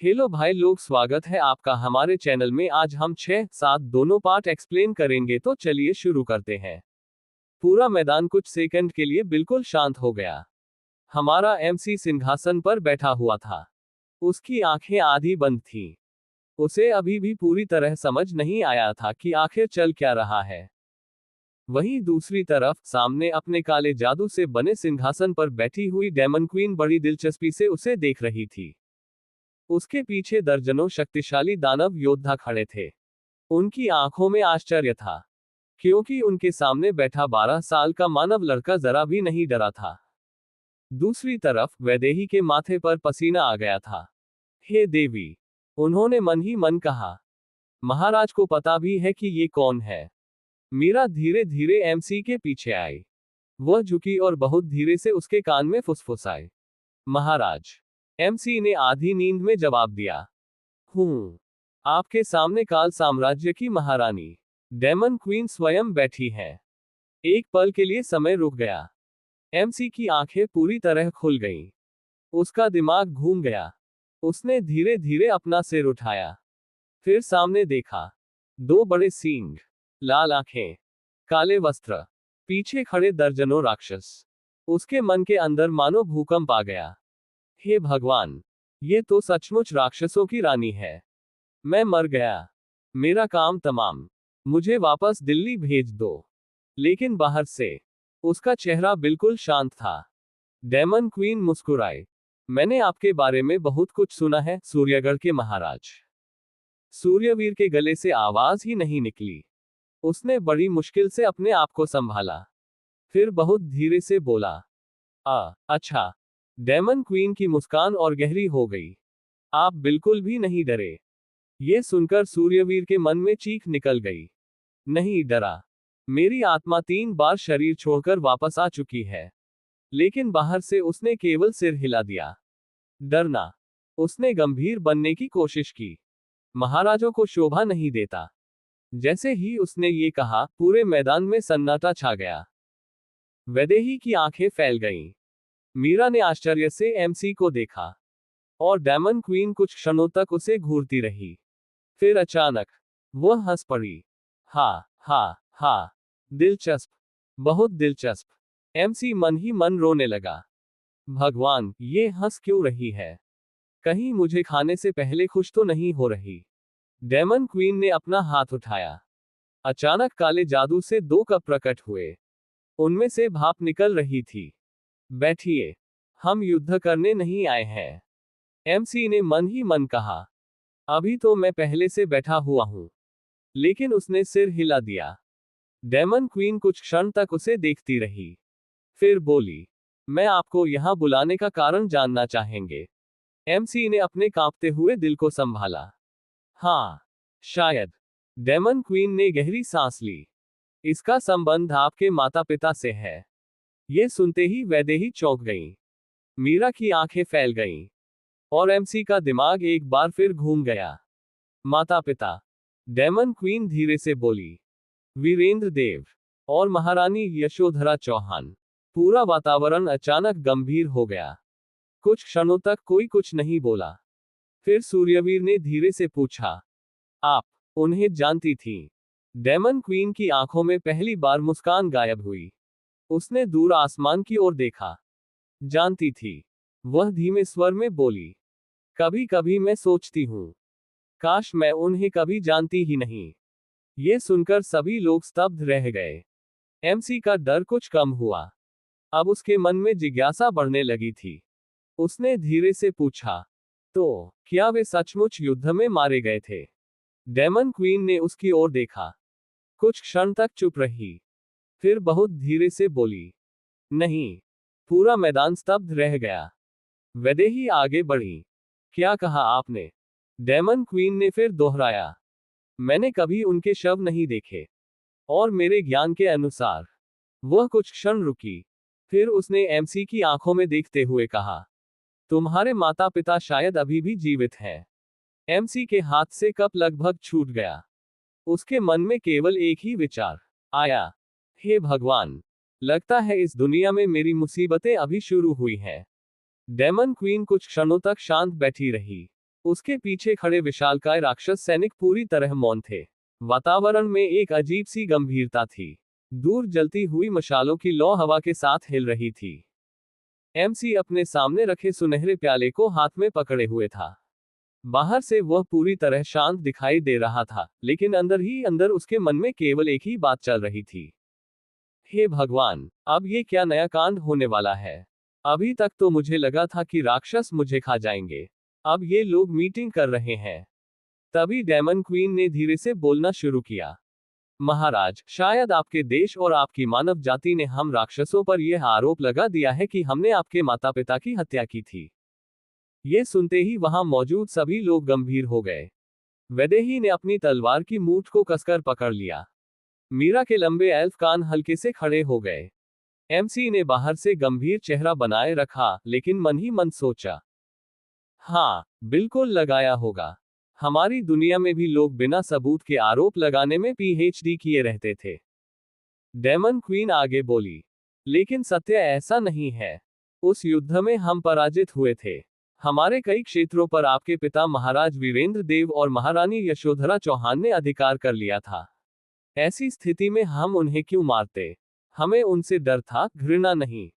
Hello भाई लोग, स्वागत है आपका हमारे चैनल में। आज हम 6-7 दोनों पार्ट एक्सप्लेन करेंगे, तो चलिए शुरू करते हैं। पूरा मैदान कुछ सेकंड के लिए बिल्कुल शांत हो गया। हमारा एमसी सिंहासन पर बैठा हुआ था। उसकी आंखें आधी बंद थीं। उसे अभी भी पूरी तरह समझ नहीं आया था कि आखिर चल क्या रहा है। वहीं दूसरी तरफ सामने अपने काले जादू से बने सिंहासन पर बैठी हुई डेमन क्वीन बड़ी दिलचस्पी से उसे देख रही थी। उसके पीछे दर्जनों शक्तिशाली दानव योद्धा खड़े थे। उनकी आंखों में आश्चर्य था, क्योंकि उनके सामने बैठा 12 साल का मानव लड़का जरा भी नहीं डरा था। दूसरी तरफ वैदेही के माथे पर पसीना आ गया था। हे देवी, उन्होंने मन ही मन कहा। महाराज को पता भी है कि ये कौन है। मीरा धीरे धीरे एमसी के पीछे आई। वह झुकी और बहुत धीरे से उसके कान में फुसफुसाई। महाराज, एमसी ने आधी नींद में जवाब दिया। आपके सामने काल साम्राज्य की महारानी डेमन क्वीन स्वयं बैठी है। एक पल के लिए समय रुक गया। एमसी की आंखें पूरी तरह खुल गईं। उसका दिमाग घूम गया। उसने धीरे धीरे अपना सिर उठाया, फिर सामने देखा। दो बड़े सींग, लाल आंखें, काले वस्त्र, पीछे खड़े दर्जनों राक्षस। उसके मन के अंदर मानो भूकंप आ गया। हे भगवान, ये तो सचमुच राक्षसों की रानी है। मैं मर गया। मेरा काम तमाम। मुझे वापस दिल्ली भेज दो। लेकिन बाहर से उसका चेहरा बिल्कुल शांत था। डेमन क्वीन मुस्कुराई। मैंने आपके बारे में बहुत कुछ सुना है, सूर्यगढ़ के महाराज। सूर्यवीर के गले से आवाज ही नहीं निकली। उसने बड़ी मुश्किल से अपने आप को संभाला, फिर बहुत धीरे से बोला, अच्छा। डेमन क्वीन की मुस्कान और गहरी हो गई। आप बिल्कुल भी नहीं डरे। ये सुनकर सूर्यवीर के मन में चीख निकल गई। नहीं डरा। मेरी आत्मा 3 बार शरीर छोड़कर वापस आ चुकी है। लेकिन बाहर से उसने केवल सिर हिला दिया। डरना। उसने गंभीर बनने की कोशिश की। महाराजों को शोभा नहीं देता। जैसे ही उसने ये कहा, पूरे मैदान में सन्नाटा छा गया। वैदेही की आंखें फैल गईं। मीरा ने आश्चर्य से एमसी को देखा, और डेमन क्वीन कुछ क्षणों तक उसे घूरती रही। फिर अचानक वह हंस पड़ी। हा हा हा, दिलचस्प, बहुत दिलचस्प। एमसी मन ही मन रोने लगा। भगवान, ये हंस क्यों रही है? कहीं मुझे खाने से पहले खुश तो नहीं हो रही? डेमन क्वीन ने अपना हाथ उठाया। अचानक काले जादू से 2 कप प्रकट हुए। उनमें से भाप निकल रही थी। बैठिए, हम युद्ध करने नहीं आए हैं। एमसी ने मन ही मन कहा। अभी तो मैं पहले से बैठा हुआ हूं। लेकिन उसने सिर हिला दिया। डेमन क्वीन कुछ क्षण तक उसे देखती रही, फिर बोली, मैं आपको यहां बुलाने का कारण जानना चाहेंगे? एमसी ने अपने कांपते हुए दिल को संभाला। हाँ, शायद। डेमन क्वीन ने गहरी सांस ली। इसका संबंध आपके माता पिता से है। ये सुनते ही वैदेही चौंक गईं। मीरा की आंखें फैल गईं, और एमसी का दिमाग एक बार फिर घूम गया। माता पिता? डेमन क्वीन धीरे से बोली, वीरेंद्र देव और महारानी यशोधरा चौहान। पूरा वातावरण अचानक गंभीर हो गया। कुछ क्षणों तक कोई कुछ नहीं बोला। फिर सूर्यवीर ने धीरे से पूछा, आप उन्हें जानती थीं? डेमन क्वीन की आंखों में पहली बार मुस्कान गायब हुई। उसने दूर आसमान की ओर देखा। जानती थी, वह धीमे स्वर में बोली। कभी कभी मैं सोचती हूं, काश मैं उन्हें कभी जानती ही नहीं। ये सुनकर सभी लोग स्तब्ध रह गए। एमसी का डर कुछ कम हुआ। अब उसके मन में जिज्ञासा बढ़ने लगी थी। उसने धीरे से पूछा, तो क्या वे सचमुच युद्ध में मारे गए थे? डेमन क्वीन ने उसकी ओर देखा। कुछ क्षण तक चुप रही, फिर बहुत धीरे से बोली, नहीं। पूरा मैदान स्तब्ध रह गया। वैदेही आगे बढ़ी। क्या कहा आपने? डेमन क्वीन ने फिर दोहराया, मैंने कभी उनके शव नहीं देखे, और मेरे ज्ञान के अनुसार। वह कुछ क्षण रुकी, फिर उसने एमसी की आंखों में देखते हुए कहा, तुम्हारे माता पिता शायद अभी भी जीवित हैं। एमसी के हाथ से कप लगभग छूट गया। उसके मन में केवल एक ही विचार आया, हे भगवान, लगता है इस दुनिया में मेरी मुसीबतें अभी शुरू हुई हैं। डेमन क्वीन कुछ क्षणों तक शांत बैठी रही। उसके पीछे खड़े विशालकाय राक्षस सैनिक पूरी तरह मौन थे। वातावरण में एक अजीब सी गंभीरता थी। दूर जलती हुई मशालों की लौ हवा के साथ हिल रही थी। एमसी अपने सामने रखे सुनहरे प्याले को हाथ में पकड़े हुए था। बाहर से वह पूरी तरह शांत दिखाई दे रहा था, लेकिन अंदर ही अंदर उसके मन में केवल एक ही बात चल रही थी। हे भगवान, अब ये क्या नया कांड होने वाला है? अभी तक तो मुझे लगा था कि राक्षस मुझे खा जाएंगे। अब ये लोग मीटिंग कर रहे हैं। तभी डेमन क्वीन ने धीरे से बोलना शुरू किया। महाराज, शायद आपके देश और आपकी मानव जाति ने हम राक्षसों पर यह आरोप लगा दिया है कि हमने आपके माता पिता की हत्या की थी। ये सुनते ही वहां मौजूद सभी लोग गंभीर हो गए। वैदेही ने अपनी तलवार की मूठ को कसकर पकड़ लिया। मीरा के लंबे एल्फ कान हल्के से खड़े हो गए। एमसी ने बाहर से गंभीर चेहरा बनाए रखा, लेकिन मन ही मन सोचा, हाँ, बिल्कुल लगाया होगा। हमारी दुनिया में भी लोग बिना सबूत के आरोप लगाने में पीएचडी किए रहते थे। डेमन क्वीन आगे बोली, लेकिन सत्य ऐसा नहीं है। उस युद्ध में हम पराजित हुए थे। हमारे कई क्षेत्रों पर आपके पिता महाराज वीरेंद्र देव और महारानी यशोधरा चौहान ने अधिकार कर लिया था। ऐसी स्थिति में हम उन्हें क्यों मारते? हमें उनसे डर था, घृणा नहीं।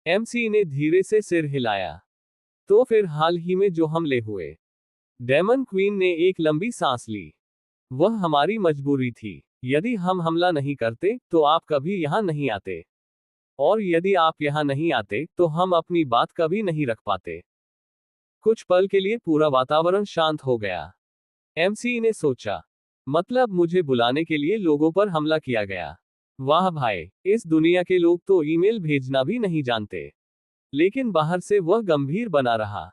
एमसी ने धीरे से सिर हिलाया। तो फिर हाल ही में जो हमले हुए? डेमन क्वीन ने एक लंबी सांस ली। वह हमारी मजबूरी थी। यदि हम हमला नहीं करते तो आप कभी यहां नहीं आते, और यदि आप यहां नहीं आते तो हम अपनी बात कभी नहीं रख पाते। कुछ पल के लिए पूरा वातावरण शांत हो गया। एमसी ने सोचा, मतलब मुझे बुलाने के लिए लोगों पर हमला किया गया। वाह भाई, इस दुनिया के लोग तो ईमेल भेजना भी नहीं जानते। लेकिन बाहर से वह गंभीर बना रहा।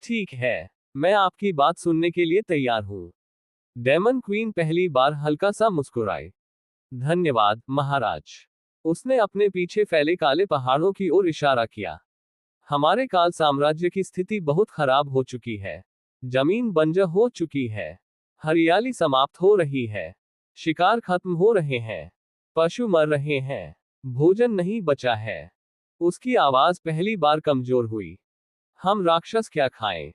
ठीक है, मैं आपकी बात सुनने के लिए तैयार हूं। डेमन क्वीन पहली बार हल्का सा मुस्कुराई। धन्यवाद महाराज। उसने अपने पीछे फैले काले पहाड़ों की ओर इशारा किया। हमारे काल साम्राज्य की स्थिति बहुत खराब हो चुकी है। जमीन बंजर हो चुकी है। हरियाली समाप्त हो रही है। शिकार खत्म हो रहे हैं। पशु मर रहे हैं। भोजन नहीं बचा है। उसकी आवाज पहली बार कमजोर हुई। हम राक्षस क्या खाएं?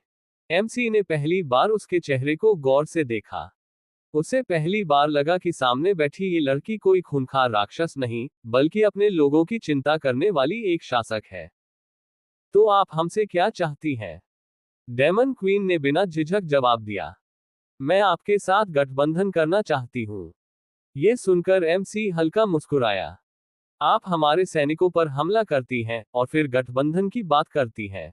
एमसी ने पहली बार उसके चेहरे को गौर से देखा। उसे पहली बार लगा कि सामने बैठी ये लड़की कोई खूंखार राक्षस नहीं, बल्कि अपने लोगों की चिंता करने वाली एक शासक है। तो आप हमसे क्या चाहती हैं? डेमन क्वीन ने बिना झिझक जवाब दिया। मैं आपके साथ गठबंधन करना चाहती हूं। ये सुनकर एमसी हल्का मुस्कुराया। आप हमारे सैनिकों पर हमला करती हैं और फिर गठबंधन की बात करती हैं।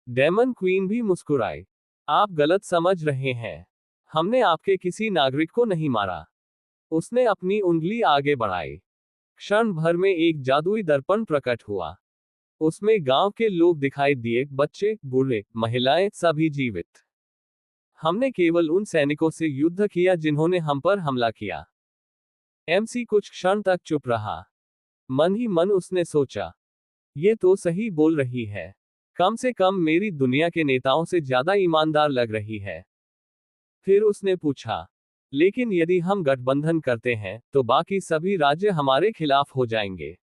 डेमन क्वीन भी मुस्कुराई। आप गलत समझ रहे हैं। हमने आपके किसी नागरिक को नहीं मारा। उसने अपनी उंगली आगे बढ़ाई। क्षण भर में एक जादुई दर्पण प्रकट हुआ। उसमें गांव के लोग दिखाई दिए, बच्चे, बूढ़े, महिलाएं, सभी जीवित। हमने केवल उन सैनिकों से युद्ध किया जिन्होंने हम पर हमला किया। एमसी कुछ क्षण तक चुप रहा। मन ही मन उसने सोचा, ये तो सही बोल रही है। कम से कम मेरी दुनिया के नेताओं से ज्यादा ईमानदार लग रही है। फिर उसने पूछा, लेकिन यदि हम गठबंधन करते हैं तो बाकी सभी राज्य हमारे खिलाफ हो जाएंगे।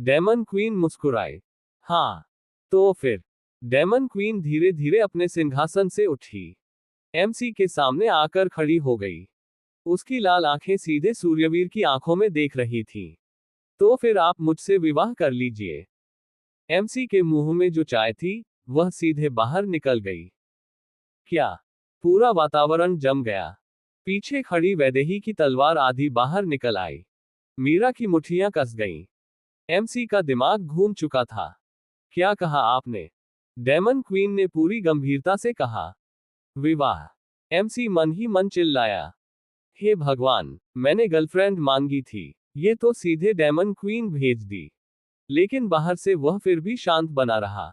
डेमन क्वीन मुस्कुराई। हाँ, तो फिर? डेमन क्वीन धीरे धीरे अपने सिंहासन से उठी। एमसी के सामने आकर खड़ी हो गई। उसकी लाल आंखें सीधे सूर्यवीर की आंखों में देख रही थी। तो फिर आप मुझसे विवाह कर लीजिए। एमसी के मुंह में जो चाय थी, वह सीधे बाहर निकल गई। क्या? पूरा वातावरण जम गया। पीछे खड़ी वैदेही की तलवार आधी बाहर निकल आई। मीरा की मुट्ठियां कस गईं। एमसी का दिमाग घूम चुका था। क्या कहा आपने? डेमन क्वीन ने पूरी गंभीरता से कहा। विवाह। एमसी मन ही मन चिल्लाया। हे भगवान, मैंने गर्लफ्रेंड मांगी थी। ये तो सीधे डेमन क्वीन भेज दी। लेकिन बाहर से वह फिर भी शांत बना रहा।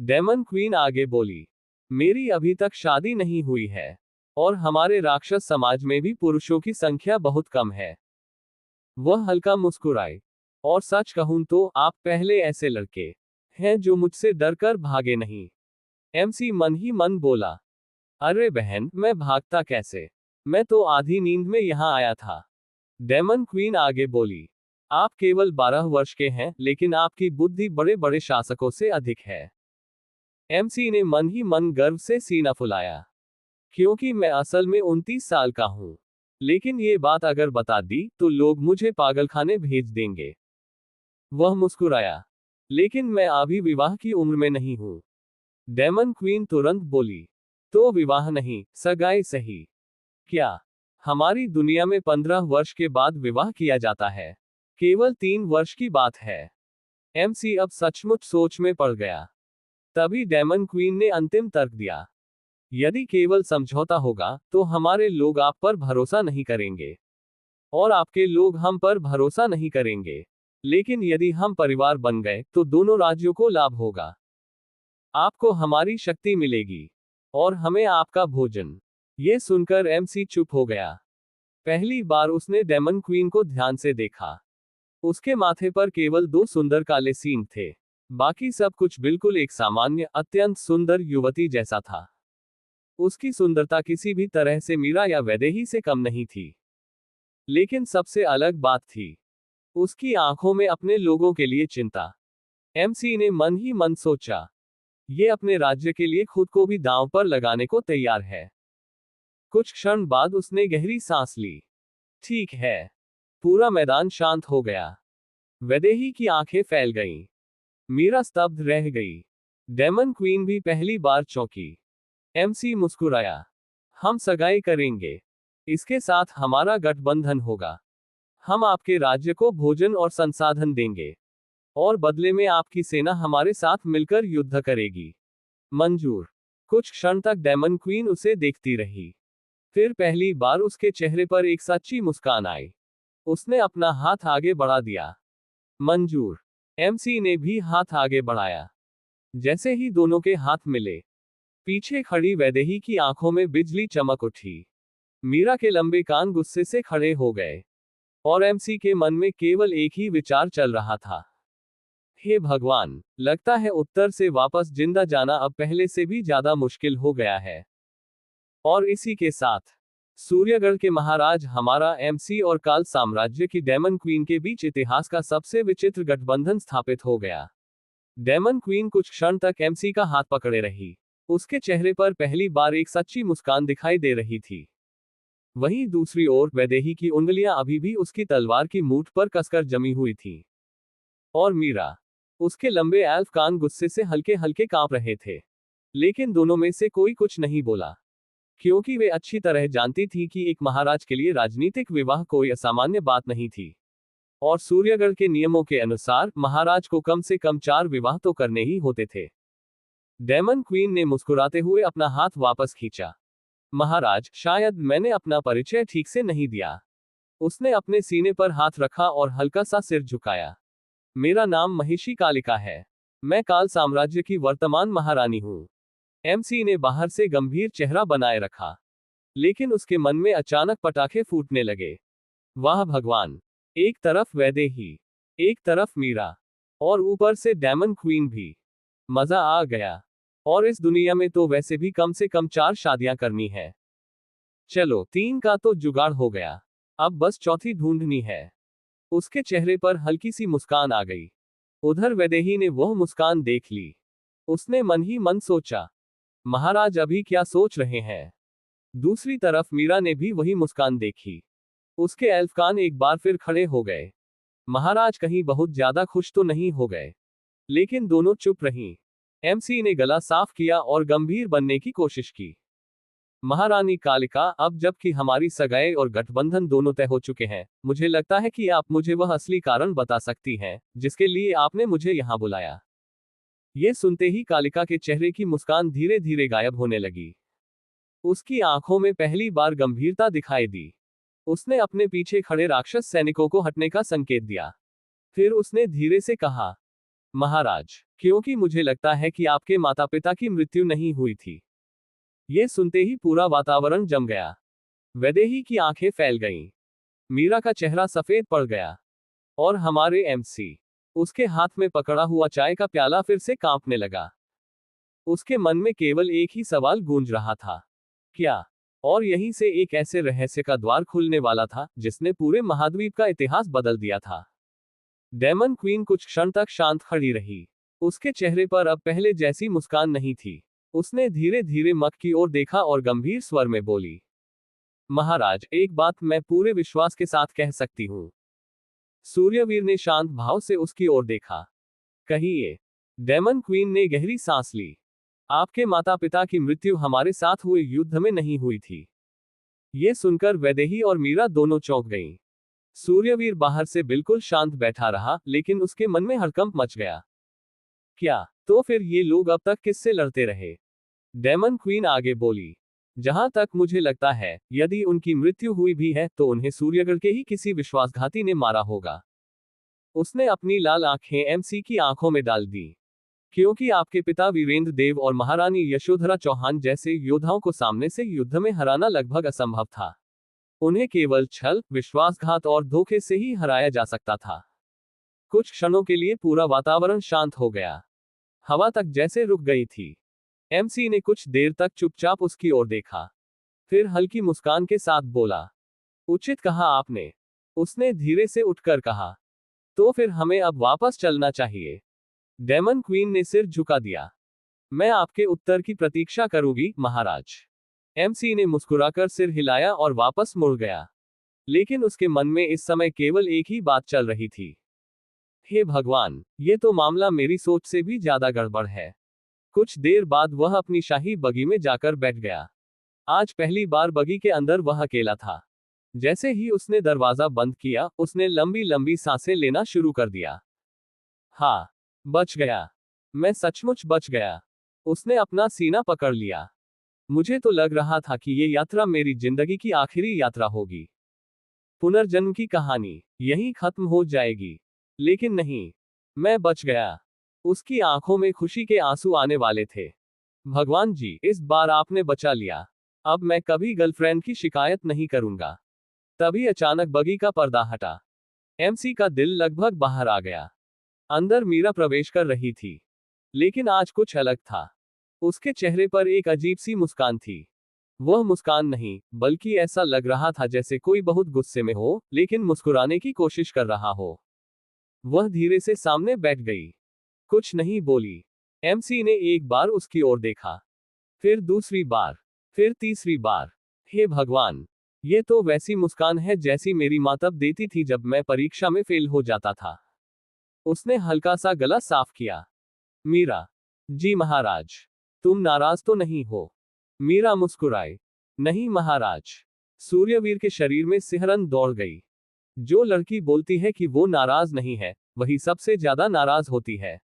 डेमन क्वीन आगे बोली, मेरी अभी तक शादी नहीं हुई है, और हमारे राक्षस समाज में भी पुरुषों की संख्या बहुत कम है। वह हल्का मुस्कुराई। और सच कहूं तो आप पहले ऐसे लड़के हैं जो मुझसे डरकर भागे नहीं। एमसी मन ही मन बोला, अरे बहन, मैं भागता कैसे? मैं तो आधी नींद में यहां आया था। डेमन क्वीन आगे बोली, आप केवल 12 वर्ष के हैं, लेकिन आपकी बुद्धि बड़े बड़े शासकों से अधिक है। एमसी ने मन ही मन गर्व से सीना फुलाया, क्योंकि मैं असल में 29 साल का हूं। लेकिन ये बात अगर बता दी तो लोग मुझे पागलखाने भेज देंगे। वह मुस्कुराया, लेकिन मैं अभी विवाह की उम्र में नहीं हूं। डेमन क्वीन तुरंत बोली, तो विवाह नहीं, सगाई सही। क्या? हमारी दुनिया में 15 वर्ष के बाद विवाह किया जाता है, केवल 3 वर्ष की बात है। एमसी अब सचमुच सोच में पड़ गया। तभी डेमन क्वीन ने अंतिम तर्क दिया, यदि केवल समझौता होगा तो हमारे लोग आप पर भरोसा नहीं करेंगे और आपके लोग हम पर भरोसा नहीं करेंगे। लेकिन यदि हम परिवार बन गए तो दोनों राज्यों को लाभ होगा। आपको हमारी शक्ति मिलेगी और हमें आपका भोजन। ये सुनकर एमसी चुप हो गया। पहली बार उसने डेमन क्वीन को ध्यान से देखा। उसके माथे पर केवल 2 सुंदर काले सींग थे, बाकी सब कुछ बिल्कुल एक सामान्य अत्यंत सुंदर युवती जैसा था। उसकी सुंदरता किसी भी तरह से मीरा या वैदेही से कम नहीं थी। लेकिन सबसे अलग बात थी उसकी आंखों में अपने लोगों के लिए चिंता। एमसी ने मन ही मन सोचा, ये अपने राज्य के लिए खुद को भी दांव पर लगाने को तैयार है। कुछ क्षण बाद उसने गहरी सांस ली। ठीक है। पूरा मैदान शांत हो गया। वैदेही की आंखें फैल गईं। मीरा स्तब्ध रह गई। डेमन क्वीन भी पहली बार चौंकी। एमसी मुस्कुराया, हम सगाई करेंगे। इसके साथ हमारा गठबंधन होगा। हम आपके राज्य को भोजन और संसाधन देंगे और बदले में आपकी सेना हमारे साथ मिलकर युद्ध करेगी। मंजूर। कुछ क्षण तक डेमन क्वीन उसे देखती रही। फिर पहली बार उसके चेहरे पर एक सच्ची मुस्कान आई। उसने अपना हाथ आगे बढ़ा दिया। मंजूर। एमसी ने भी हाथ आगे बढ़ाया। जैसे ही दोनों के हाथ मिले, पीछे खड़ी वैदेही की आंखों में बिजली चमक उठी। मीरा के लंबे कान गुस्से से खड़े हो गए और एमसी के मन में केवल एक ही विचार चल रहा था, हे भगवान, लगता है उत्तर से वापस जिंदा जाना अब पहले से भी ज्यादा मुश्किल हो गया है। और इसी के साथ सूर्यगढ़ के महाराज हमारा एमसी और काल साम्राज्य की डेमन क्वीन के बीच इतिहास का सबसे विचित्र गठबंधन स्थापित हो गया। डेमन क्वीन कुछ क्षण तक एमसी का हाथ पकड़े रही। उसके चेहरे पर पहली बार एक सच्ची मुस्कान दिखाई दे रही थी। वहीं दूसरी ओर वैदेही की उंगलियां अभी भी उसकी तलवार की मूठ पर कसकर जमी हुई थी। और मीरा, उसके लंबे एल्फ कान गुस्से से हल्के हल्के कांप रहे थे। लेकिन दोनों में से कोई कुछ नहीं बोला, क्योंकि वे अच्छी तरह जानती थी कि एक महाराज के लिए राजनीतिक विवाह कोई असामान्य बात नहीं थी। और सूर्यगढ़ के नियमों के अनुसार महाराज को कम से कम 4 विवाह तो करने ही होते थे। डेमन क्वीन ने मुस्कुराते हुए अपना हाथ वापस खींचा। महाराज, शायद मैंने अपना परिचय ठीक से नहीं दिया। उसने अपने सीने पर हाथ रखा और हल्का सा सिर झुकाया। मेरा नाम महिषी कालिका है। मैं काल साम्राज्य की वर्तमान महारानी हूं। एमसी ने बाहर से गंभीर चेहरा बनाए रखा, लेकिन उसके मन में अचानक पटाखे फूटने लगे। वाह भगवान! एक तरफ वैदेही, एक तरफ मीरा, और ऊपर से डेमन क्वीन भी। मजा आ गया। और इस दुनिया में तो वैसे भी कम से कम 4 शादियां करनी है। चलो, 3 का तो जुगाड़ हो गया। अब बस चौथी ढूंढनी है। उसके चेहरे पर हल्की सी मुस्कान आ गई। उधर वैदेही ने वह मुस्कान देख ली। उसने मन ही मन सोचा, महाराज अभी क्या सोच रहे हैं। दूसरी तरफ मीरा ने भी वही मुस्कान देखी। उसके एल्फ कान एक बार फिर खड़े हो गए। महाराज कहीं बहुत ज्यादा खुश तो नहीं हो गए। लेकिन दोनों चुप रहीं। एमसी ने गला साफ किया और गंभीर बनने की कोशिश की। महारानी कालिका, अब जबकि हमारी सगाई और गठबंधन दोनों तय हो चुके हैं, मुझे लगता है कि आप मुझे वह असली कारण बता सकती हैं जिसके लिए आपने मुझे यहां बुलाया। ये सुनते ही कालिका के चेहरे की मुस्कान धीरे धीरे गायब होने लगी। उसकी आंखों में पहली बार गंभीरता दिखाई दी। उसने अपने पीछे खड़े राक्षस सैनिकों को हटने का संकेत दिया। फिर उसने धीरे से कहा, महाराज, क्योंकि मुझे लगता है कि आपके माता पिता की मृत्यु नहीं हुई थी। ये सुनते ही पूरा वातावरण जम गया। वैदेही की आंखें फैल गईं। मीरा का चेहरा सफेद पड़ गया। और हमारे एमसी, उसके हाथ में पकड़ा हुआ चाय का प्याला फिर से कांपने लगा। उसके मन में केवल एक ही सवाल गूंज रहा था, क्या? और यहीं से एक ऐसे रहस्य का द्वार खुलने वाला था जिसने पूरे महाद्वीप का इतिहास बदल दिया था। डेमन क्वीन कुछ क्षण तक शांत खड़ी रही। उसके चेहरे पर अब पहले जैसी मुस्कान नहीं थी। उसने धीरे धीरे मक की ओर देखा और गंभीर स्वर में बोली, महाराज, एक बात मैं पूरे विश्वास के साथ कह सकती हूं। सूर्यवीर ने शांत भाव से उसकी ओर देखा। कहिए। डेमन क्वीन ने गहरी सांस ली। आपके माता पिता की मृत्यु हमारे साथ हुए युद्ध में नहीं हुई थी। ये सुनकर वैदेही और मीरा दोनों चौंक गईं। सूर्यवीर बाहर से बिल्कुल शांत बैठा रहा, लेकिन उसके मन में हड़कंप मच गया। क्या? तो फिर ये लोग अब तक किससे लड़ते रहे? डेमन क्वीन आगे बोली, जहां तक मुझे लगता है, यदि उनकी मृत्यु हुई भी है तो उन्हें सूर्यगढ़ के ही किसी विश्वासघाती ने मारा होगा। उसने अपनी लाल आंखें एमसी की आंखों में डाल दी। क्योंकि आपके पिता वीरेंद्र देव और महारानी यशोधरा चौहान जैसे योद्धाओं को सामने से युद्ध में हराना लगभग असंभव था। उन्हें केवल छल, विश्वासघात और धोखे से ही हराया जा सकता था। कुछ क्षणों के लिए पूरा वातावरण शांत हो गया। हवा तक जैसे रुक गई थी। एमसी ने कुछ देर तक चुपचाप उसकी ओर देखा। फिर हल्की मुस्कान के साथ बोला, उचित कहा आपने। उसने धीरे से उठकर कहा, तो फिर हमें अब वापस चलना चाहिए। डेमन क्वीन ने सिर झुका दिया। मैं आपके उत्तर की प्रतीक्षा करूंगी, महाराज। एमसी ने मुस्कुराकर सिर हिलाया और वापस मुड़ गया। लेकिन उसके मन में इस समय केवल एक ही बात चल रही थी। हे भगवान, ये तो मामला मेरी सोच से भी ज्यादा गड़बड़ है। कुछ देर बाद वह अपनी शाही बगी में जाकर बैठ गया। आज पहली बार बगी के अंदर वह अकेला था। जैसे ही उसने दरवाजा बंद किया, उसने लंबी लंबी सांसें लेना शुरू कर दिया। हाँ, बच गया। मैं सचमुच बच गया। उसने अपना सीना पकड़ लिया। मुझे तो लग रहा था कि ये यात्रा मेरी जिंदगी की आखिरी यात्रा होगी। पुनर्जन्म की कहानी यहीं खत्म हो जाएगी। लेकिन नहीं, मैं बच गया। उसकी आंखों में खुशी के आंसू आने वाले थे। भगवान जी, इस बार आपने बचा लिया। अब मैं कभी गर्लफ्रेंड की शिकायत नहीं करूंगा। तभी अचानक बगी का पर्दा हटा। एमसी का दिल लगभग बाहर आ गया। अंदर मीरा प्रवेश कर रही थी। लेकिन आज कुछ अलग था। उसके चेहरे पर एक अजीब सी मुस्कान थी। वह मुस्कान नहीं, बल्कि ऐसा लग रहा था जैसे कोई बहुत गुस्से में हो, लेकिन मुस्कुराने की कोशिश कर रहा हो। वह धीरे से सामने बैठ गई। कुछ नहीं बोली। एमसी ने एक बार उसकी ओर देखा। फिर दूसरी बार। फिर तीसरी बार। हे भगवान, ये तो वैसी मुस्कान है जैसी मेरी माँ तब देती थी जब मैं परीक्षा में फेल हो जाता था। उसने हल्का सा गला साफ किया। मीरा। जी महाराज। तुम नाराज तो नहीं हो? मीरा मुस्कुराई। नहीं महाराज। सूर्यवीर के शरीर में सिहरन दौड़ गई। जो लड़की बोलती है कि वो नाराज नहीं है, वही सबसे ज्यादा नाराज होती है।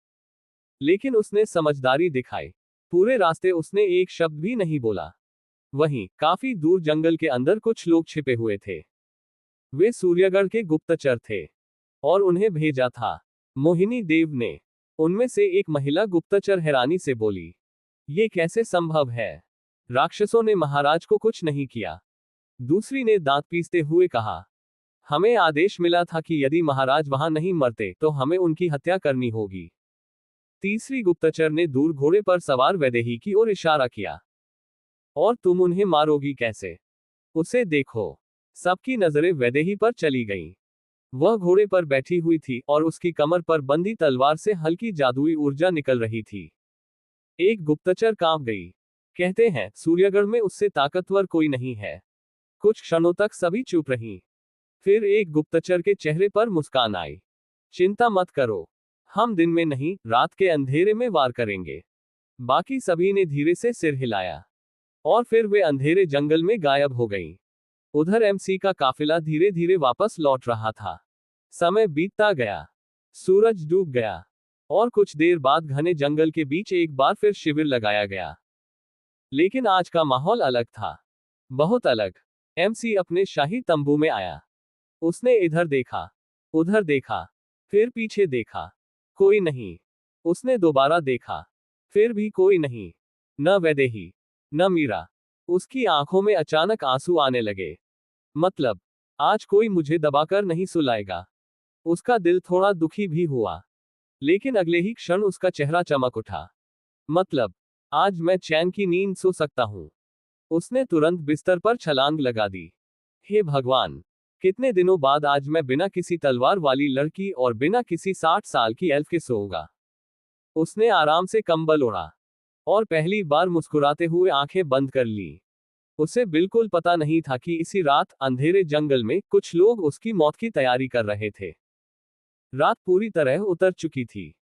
लेकिन उसने समझदारी दिखाई। पूरे रास्ते उसने एक शब्द भी नहीं बोला। वहीं काफी दूर जंगल के अंदर कुछ लोग छिपे हुए थे। वे सूर्यगढ़ के गुप्तचर थे और उन्हें भेजा था मोहिनी देव ने। उनमें से एक महिला गुप्तचर हैरानी से बोली, ये कैसे संभव है? राक्षसों ने महाराज को कुछ नहीं किया। दूसरी ने दांत पीसते हुए कहा, हमें आदेश मिला था कि यदि महाराज वहां नहीं मरते तो हमें उनकी हत्या करनी होगी। तीसरी गुप्तचर ने दूर घोड़े पर सवार वैदेही की ओर इशारा किया। और तुम उन्हें मारोगी कैसे? उसे देखो। सबकी नजरें वैदेही पर चली गईं। वह घोड़े पर बैठी हुई थी और उसकी कमर पर बंधी तलवार से हल्की जादुई ऊर्जा निकल रही थी। एक गुप्तचर कांप गई। कहते हैं, सूर्यगढ़ में उससे ताकतवर कोई नहीं है। कुछ क्षणों तक सभी चुप रहीं। फिर एक गुप्तचर के चेहरे पर मुस्कान आई। चिंता मत करो। हम दिन में नहीं, रात के अंधेरे में वार करेंगे। बाकी सभी ने धीरे से सिर हिलाया। और फिर वे अंधेरे जंगल में गायब हो गईं। उधर एमसी का काफिला धीरे धीरे वापस लौट रहा था। समय बीतता गया। सूरज डूब गया। और कुछ देर बाद घने जंगल के बीच एक बार फिर शिविर लगाया गया। लेकिन आज का माहौल अलग था। बहुत अलग। एमसी अपने शाही तंबू में आया। उसने इधर देखा, उधर देखा, फिर पीछे देखा। कोई नहीं। उसने दोबारा देखा। फिर भी कोई नहीं। न वैदेही, न मीरा। उसकी आंखों में अचानक आंसू आने लगे। मतलब, आज कोई मुझे दबाकर नहीं सुलाएगा। उसका दिल थोड़ा दुखी भी हुआ। लेकिन अगले ही क्षण उसका चेहरा चमक उठा। मतलब, आज मैं चैन की नींद सो सकता हूं। उसने तुरंत बिस्तर पर छलांग लगा दी। हे भगवान, कितने दिनों बाद आज मैं बिना किसी तलवार वाली लड़की और बिना किसी 60 साल की एल्फ के सोऊंगा। उसने आराम से कंबल ओढ़ा और पहली बार मुस्कुराते हुए आंखें बंद कर ली। उसे बिल्कुल पता नहीं था कि इसी रात अंधेरे जंगल में कुछ लोग उसकी मौत की तैयारी कर रहे थे। रात पूरी तरह उतर चुकी थी।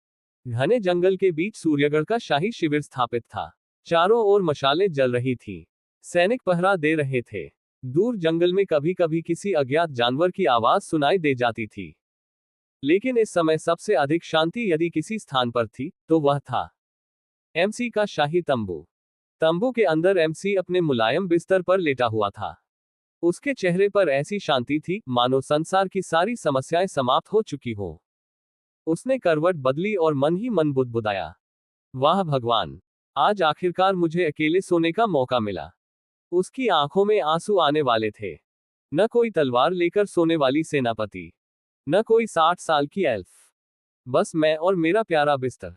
घने जंगल के बीच सूर्यगढ़ का शाही शिविर स्थापित था। चारों ओर मशालें जल रही थी। सैनिक पहरा दे रहे थे। दूर जंगल में कभी कभी किसी अज्ञात जानवर की आवाज सुनाई दे जाती थी। लेकिन इस समय सबसे अधिक शांति यदि किसी स्थान पर थी तो वह था एमसी का शाही तंबू। तंबू के अंदर एमसी अपने मुलायम बिस्तर पर लेटा हुआ था। उसके चेहरे पर ऐसी शांति थी मानो संसार की सारी समस्याएं समाप्त हो चुकी हो। उसने करवट बदली और मन ही मन बुदबुदाया, वाह भगवान, आज आखिरकार मुझे अकेले सोने का मौका मिला। उसकी आंखों में आंसू आने वाले थे। न कोई तलवार लेकर सोने वाली सेनापति, न कोई 60 साल की एल्फ, बस मैं और मेरा प्यारा बिस्तर।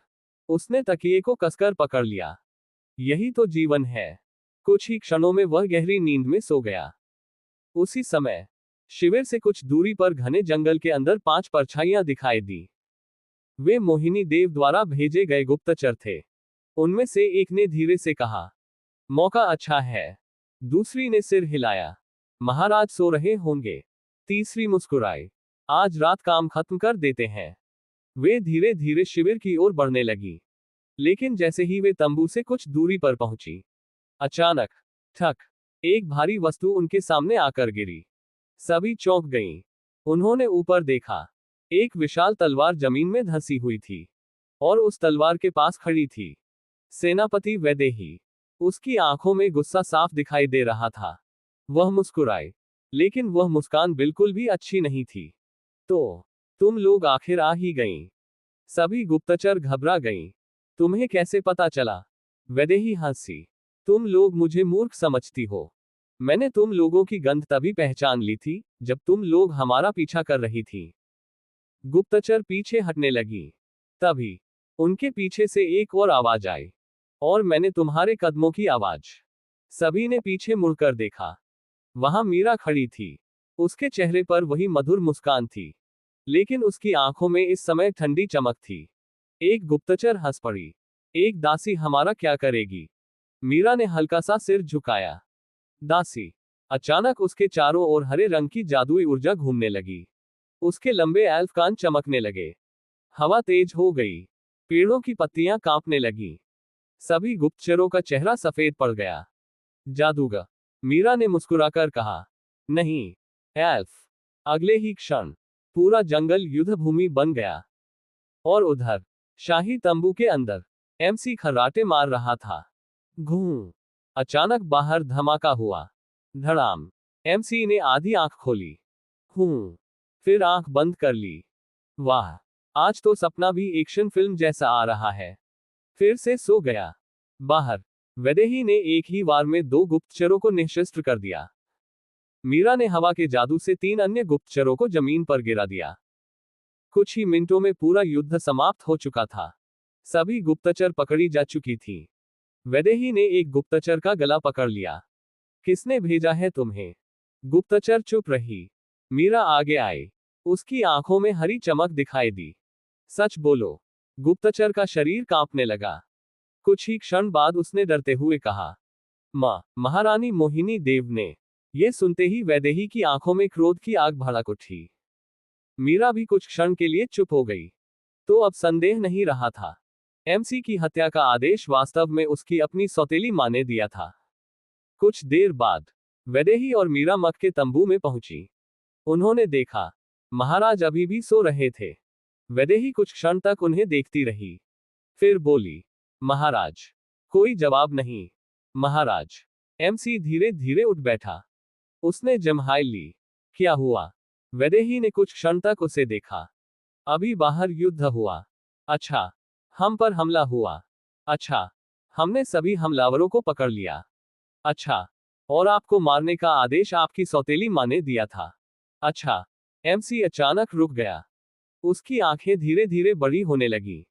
उसने तकिए को कसकर पकड़ लिया। यही तो जीवन है। कुछ ही क्षणों में वह गहरी नींद में सो गया। उसी समय शिविर से कुछ दूरी पर घने जंगल के अंदर 5 परछाइयां दिखाई दी। वे मोहिनी देव द्वारा भेजे गए गुप्तचर थे। उनमें से एक ने धीरे से कहा, मौका अच्छा है। दूसरी ने सिर हिलाया, महाराज सो रहे होंगे। तीसरी मुस्कुराई, आज रात काम खत्म कर देते हैं। वे धीरे धीरे शिविर की ओर बढ़ने लगी। लेकिन जैसे ही वे तंबू से कुछ दूरी पर पहुंची, अचानक ठक, एक भारी वस्तु उनके सामने आकर गिरी। सभी चौंक गईं। उन्होंने ऊपर देखा। एक विशाल तलवार जमीन में धंसी हुई थी और उस तलवार के पास खड़ी थी सेनापति वैदेही। उसकी आंखों में गुस्सा साफ दिखाई दे रहा था। वह मुस्कुराई, लेकिन वह मुस्कान बिल्कुल भी अच्छी नहीं थी। तो तुम लोग आखिर आ ही गईं। सभी गुप्तचर घबरा गईं। तुम्हें कैसे पता चला? वैदेही हंसी, तुम लोग मुझे मूर्ख समझती हो। मैंने तुम लोगों की गंध तभी पहचान ली थी जब तुम लोग हमारा पीछा कर रही थी। गुप्तचर पीछे हटने लगी। तभी उनके पीछे से एक और आवाज आई, और मैंने तुम्हारे कदमों की आवाज। सभी ने पीछे मुड़कर देखा। वहां मीरा खड़ी थी। उसके चेहरे पर वही मधुर मुस्कान थी, लेकिन उसकी आंखों में इस समय ठंडी चमक थी। एक गुप्तचर हंस पड़ी, एक दासी हमारा क्या करेगी? मीरा ने हल्का सा सिर झुकाया। दासी। अचानक उसके चारों ओर हरे रंग की जादुई ऊर्जा घूमने लगी। उसके लंबे एल्फ कान चमकने लगे। हवा तेज हो गई। पेड़ों की पत्तियां कांपने लगी। सभी गुप्तचरों का चेहरा सफेद पड़ गया। जादूगर, मीरा ने मुस्कुराकर कहा। नहीं, एल्फ। अगले ही क्षण पूरा जंगल युद्ध भूमि बन गया। और उधर शाही तंबू के अंदर एमसी खर्राटे मार रहा था। घूं। अचानक बाहर धमाका हुआ। धड़ाम। एमसी ने आधी आंख खोली। हूं। फिर आंख बंद कर ली। वाह, आज तो सपना भी एक्शन फिल्म जैसा आ रहा है। फिर से सो गया। बाहर वैदेही ने एक ही वार में 2 गुप्तचरों को निःशस्त्र कर दिया। मीरा ने हवा के जादू से 3 अन्य गुप्तचरों को जमीन पर गिरा दिया। कुछ ही मिनटों में पूरा युद्ध समाप्त हो चुका था। सभी गुप्तचर पकड़ी जा चुकी थी। वैदेही ने एक गुप्तचर का गला पकड़ लिया। किसने भेजा है तुम्हें? गुप्तचर चुप रही। मीरा आगे आई। उसकी आंखों में हरी चमक दिखाई दी। सच बोलो। गुप्तचर का शरीर कांपने लगा। कुछ ही क्षण बाद उसने डरते हुए कहा, मां, महारानी मोहिनी देव ने। यह सुनते ही वैदेही की आंखों में क्रोध की आग भड़क उठी। मीरा भी कुछ क्षण के लिए चुप हो गई। तो अब संदेह नहीं रहा था। एमसी की हत्या का आदेश वास्तव में उसकी अपनी सौतेली मां ने दिया था। कुछ देर बाद वैदेही और मीरा मक के तंबू में पहुंची। उन्होंने देखा, महाराज अभी भी सो रहे थे। वैदेही कुछ क्षण तक उन्हें देखती रही। फिर बोली, महाराज। कोई जवाब नहीं। महाराज। एमसी धीरे धीरे उठ बैठा। उसने जम्हाई ली। क्या हुआ? वैदेही ने कुछ क्षण तक उसे देखा। अभी बाहर युद्ध हुआ। अच्छा। हम पर हमला हुआ। अच्छा। हमने सभी हमलावरों को पकड़ लिया। अच्छा। और आपको मारने का आदेश आपकी सौतेली मां ने दिया था। अच्छा। एमसी अचानक रुक गया। उसकी आंखें धीरे धीरे बड़ी होने लगी।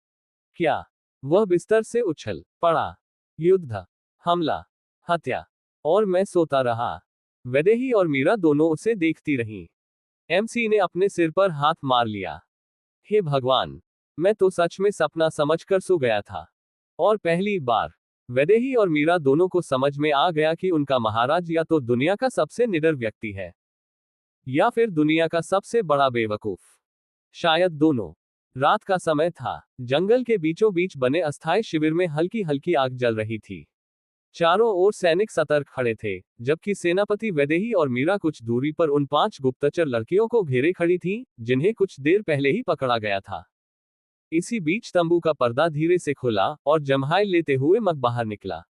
क्या? वह बिस्तर से उछल पड़ा। युद्ध, हमला, हत्या, और मैं सोता रहा। वैदेही और मीरा दोनों उसे देखती रहीं। एमसी ने अपने सिर पर हाथ मार लिया। हे भगवान! मैं तो सच में सपना समझकर सो गया था। और पहली बार वैदेही और मीरा दोनों को समझ में आ गया कि उनका महाराज या तो दुनिया का सबसे निडर व्यक्ति है, या फिर दुनिया का सबसे बड़ा बेवकूफ। शायद दोनों। रात का समय था। जंगल के बीचों बीच बने अस्थायी शिविर में हल्की हल्की आग जल रही थी। चारों ओर सैनिक सतर्क खड़े थे, जबकि सेनापति वैदेही और मीरा कुछ दूरी पर उन 5 गुप्तचर लड़कियों को घेरे खड़ी थीं, जिन्हें कुछ देर पहले ही पकड़ा गया था। इसी बीच तंबू का पर्दा धीरे से खुला और जम्हाई लेते हुए मग बाहर निकला।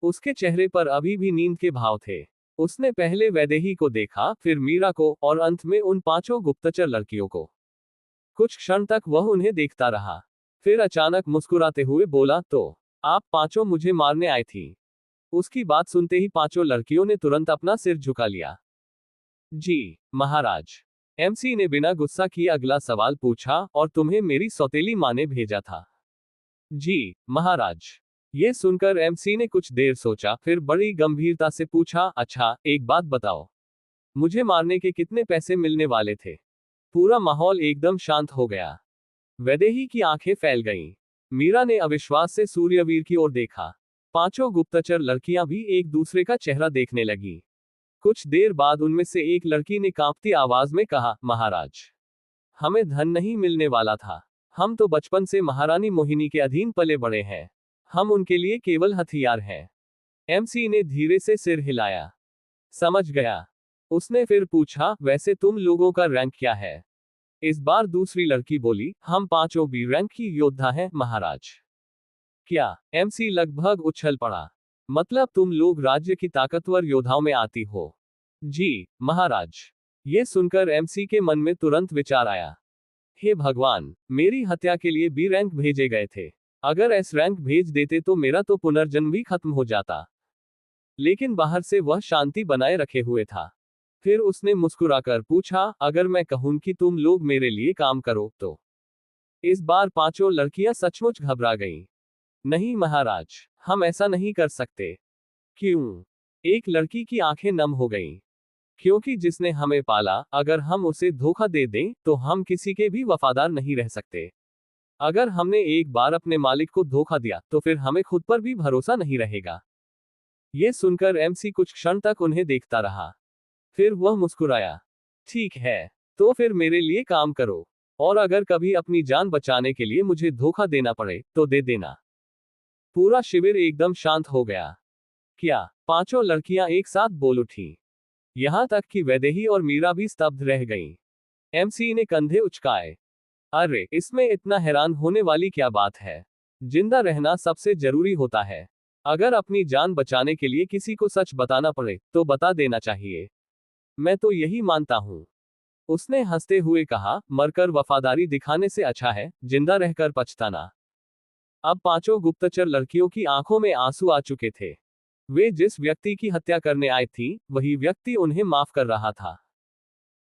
उसके चेहरे पर अभी भी नींद के भाव थे। उसने पहले वैदेही को देखा, फिर मीरा को, और अंत में उन 5 गुप्तचर लड़कियों को। कुछ क्षण तक वह उन्हें देखता रहा, फिर अचानक मुस्कुराते हुए बोला, तो आप 5 मुझे मारने आई थी। उसकी बात सुनते ही 5 लड़कियों ने तुरंत अपना सिर झुका लिया। जी महाराज। एमसी ने बिना गुस्सा किए अगला सवाल पूछा, और तुम्हें मेरी सौतेली माँ ने भेजा था? जी महाराज। ये सुनकर एमसी ने कुछ देर सोचा, फिर बड़ी गंभीरता से पूछा, अच्छा एक बात बताओ, मुझे मारने के कितने पैसे मिलने वाले थे? पूरा माहौल एकदम शांत हो गया। वैदेही की आंखें फैल गईं। मीरा ने अविश्वास से सूर्यवीर की ओर देखा। 5 गुप्तचर लड़कियां भी एक दूसरे का चेहरा देखने लगी। कुछ देर बाद उनमें से एक लड़की ने कांपती आवाज में कहा, महाराज, हमें धन नहीं मिलने वाला था। हम तो बचपन से महारानी मोहिनी के अधीन पले बड़े हैं। हम उनके लिए केवल हथियार हैं। एमसी ने धीरे से सिर हिलाया। समझ गया। उसने फिर पूछा, वैसे तुम लोगों का रैंक क्या है? इस बार दूसरी लड़की बोली, हम 5 बी रैंक की योद्धा हैं महाराज। क्या? एमसी लगभग उछल पड़ा। मतलब तुम लोग राज्य की ताकतवर योद्धाओं में आती हो? जी महाराज। ये सुनकर एमसी के मन में तुरंत विचार आया, हे भगवान, मेरी हत्या के लिए बी रैंक भेजे गए थे। अगर एस रैंक भेज देते तो मेरा तो पुनर्जन्म भी खत्म हो जाता। लेकिन बाहर से वह शांति बनाए रखे हुए था। फिर उसने मुस्कुराकर पूछा, अगर मैं कहूं कि तुम लोग मेरे लिए काम करो तो? इस बार 5 लड़कियां सचमुच घबरा गईं। नहीं महाराज, हम ऐसा नहीं कर सकते। क्यों? एक लड़की की आंखें नम हो गईं। क्योंकि जिसने हमें पाला, अगर हम उसे धोखा दे दें, तो हम किसी के भी वफादार नहीं रह सकते। अगर हमने एक बार अपने मालिक को धोखा दिया, तो फिर हमें खुद पर भी भरोसा नहीं रहेगा। ये सुनकर एमसी कुछ क्षण तक उन्हें देखता रहा। फिर वह मुस्कुराया। ठीक है, तो फिर मेरे लिए काम करो, और अगर कभी अपनी जान बचाने के लिए मुझे धोखा देना पड़े, तो दे देना। पूरा शिविर एकदम शांत हो गया। क्या? 5 लड़कियां एक साथ बोल उठी। यहां तक कि वैदेही और मीरा भी स्तब्ध रह गईं। एमसी ने कंधे उचकाए। अरे, इसमें इतना हैरान होने वाली क्या बात है? जिंदा रहना सबसे जरूरी होता है। अगर अपनी जान बचाने के लिए किसी को सच बताना पड़े, तो बता देना चाहिए। मैं तो यही मानता हूं। उसने हंसते हुए कहा, मरकर वफादारी दिखाने से अच्छा है जिंदा रहकर पछताना। अब 5 गुप्तचर लड़कियों की आंखों में आंसू आ चुके थे। वे जिस व्यक्ति की हत्या करने आई थी, वही व्यक्ति उन्हें माफ कर रहा था।